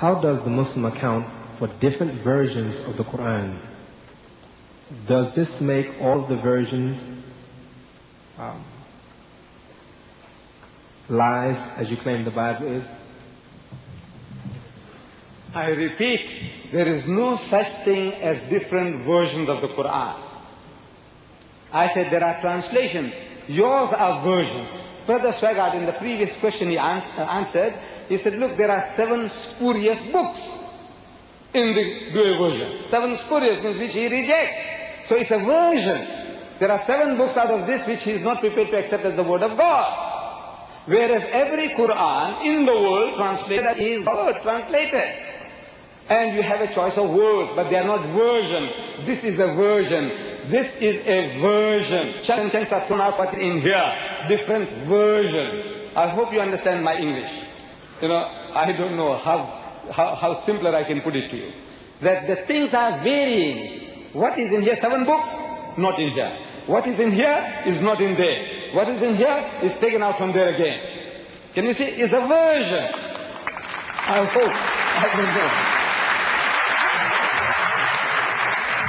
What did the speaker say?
how does the Muslim account for different versions of the Quran? Does this make all the versions lies, as you claim the Bible is? I repeat, there is no such thing as different versions of the Quran. I said there are translations. Yours are versions. Brother Swagart, in the previous question he answered, he said, look, there are 7 spurious books in the Dewey version. 7 spurious means which he rejects. So it's a version. There are 7 books out of this which he is not prepared to accept as the word of God. Whereas every Quran in the world translated is God translated. And you have a choice of words, but they are not versions. This is a version. This is a version. Sentence are thrown out what's in here. Different version. I hope you understand my English. You know, I don't know how simpler I can put it to you. That the things are varying. What is in here? 7 books? Not in here. What is in here is not in there. What is in here is taken out from there again. Can you see? It's a version. I hope. I don't know.